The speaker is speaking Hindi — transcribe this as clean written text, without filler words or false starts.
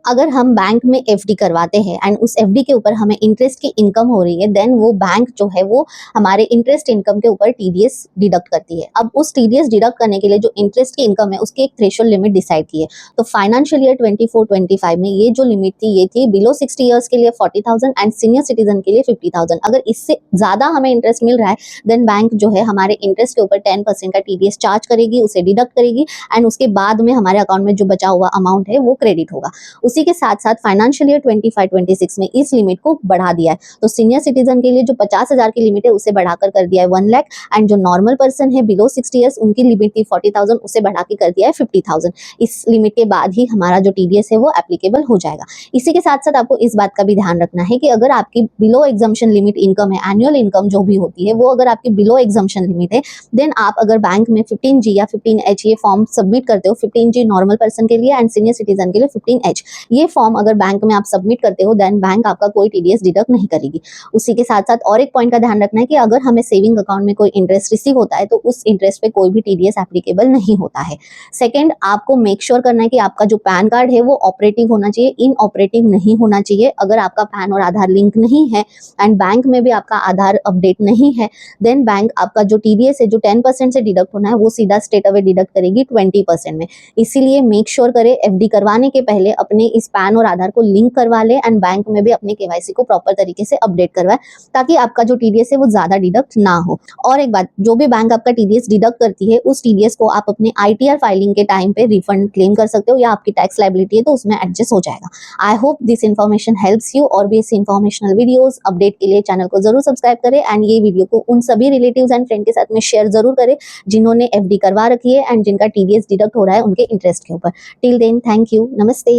अगर हम बैंक में एफडी करवाते हैं एंड उस एफडी के ऊपर हमें इंटरेस्ट की इनकम हो रही है, देन वो बैंक जो है वो हमारे इंटरेस्ट इनकम के ऊपर टीडीएस डिडक्ट करती है। अब उस टीडीएस डिडक्ट करने के लिए जो इंटरेस्ट की इनकम है उसकी एक थ्रेशोल्ड लिमिट डिसाइड की है। तो फाइनेंशियल ईयर 24-25 में ये जो लिमिट थी ये थी बिलो 60 ईयर्स के लिए 40,000 एंड सीनियर सिटीजन के लिए 50,000। अगर इससे ज्यादा हमें इंटरेस्ट मिल रहा है देन बैंक जो है हमारे इंटरेस्ट के ऊपर 10% का टीडीएस चार्ज करेगी, उसे डिडक्ट करेगी एंड उसके बाद में हमारे अकाउंट में जो बचा हुआ अमाउंट है वो क्रेडिट होगा। उसी के साथ साथ फाइनेंशियल ईयर 25-26 में इस लिमिट को बढ़ा दिया है। तो सीनियर सिटीजन के लिए जो 50,000 की लिमिट है उसे बढ़ाकर कर दिया है 1 लाख एंड जो नॉर्मल पर्सन है बिलो 60 ईयर्स उनकी लिमिट थी 40,000, उसे बढ़ा के कर दिया है 50,000। इस लिमिट के बाद ही हमारा जो टीडीएस है वो एप्लीकेबल हो जाएगा। इसी के साथ साथ आपको इस बात का भी ध्यान रखना है कि अगर आपकी बिलो एग्जम्पशन लिमिट इनकम है, एनुअल इनकम जो भी होती है वो अगर आपकी बिलो एग्जम्पशन लिमिट है, देन आप अगर बैंक में 15G या 15H ये फॉर्म सबमिट करते हो, 15G नॉर्मल पर्सन के लिए एंड सीनियर सिटीजन के लिए 15H, ये फॉर्म अगर बैंक में आप सबमिट करते हो देन बैंक आपका कोई टीडीएस डिडक्ट नहीं करेगी। उसी के साथ साथ और एक पॉइंट का ध्यान रखना है कि अगर हमें सेविंग अकाउंट में कोई इंटरेस्ट रिसीव होता है तो उस इंटरेस्ट पे कोई भी टीडीएस एप्लीकेबल नहीं होता है। सेकंड, आपको मेक श्योर करना है कि आपका जो पैन कार्ड है वो ऑपरेटिव होना चाहिए, इनऑपरेटिव नहीं होना चाहिए। अगर आपका पैन और आधार लिंक नहीं है एंड बैंक में भी आपका आधार अपडेट नहीं है देन बैंक आपका जो टीडीएस है जो 10% से डिडक्ट होना है वो सीधा स्ट्रेट अवे डिडक्ट करेगी 20% में। इसीलिए मेक श्योर करें एफडी करवाने के पहले अपने इस पैन और आधार को लिंक करवा ले एंड बैंक में भी अपने केवाईसी को प्रॉपर तरीके से अपडेट करवाए ताकि आपका जो टीडीएस है वो ज्यादा डिडक्ट ना हो। और एक बात, जो भी बैंक आपका टीडीएस डिडक्ट करती है उस टीडीएस को आप अपने आईटीआर फाइलिंग के टाइम पे रिफंड क्लेम कर सकते हो या आपकी टैक्स लायबिलिटी है तो उसमें एडजस्ट हो जाएगा। I hope this information helps you. और भी ऐसे इन्फॉर्मेशनल वीडियोस अपडेट के लिए चैनल को जरूर सब्सक्राइब करें एंड ये वीडियो को उन सभी रिलेटिव्स एंड फ्रेंड के साथ में शेयर जरूर करें जिन्होंने एफडी करवा रखी है एंड जिनका टीडीएस डिडक्ट हो रहा है उनके इंटरेस्ट के ऊपर। टिल देन, थैंक यू, नमस्ते।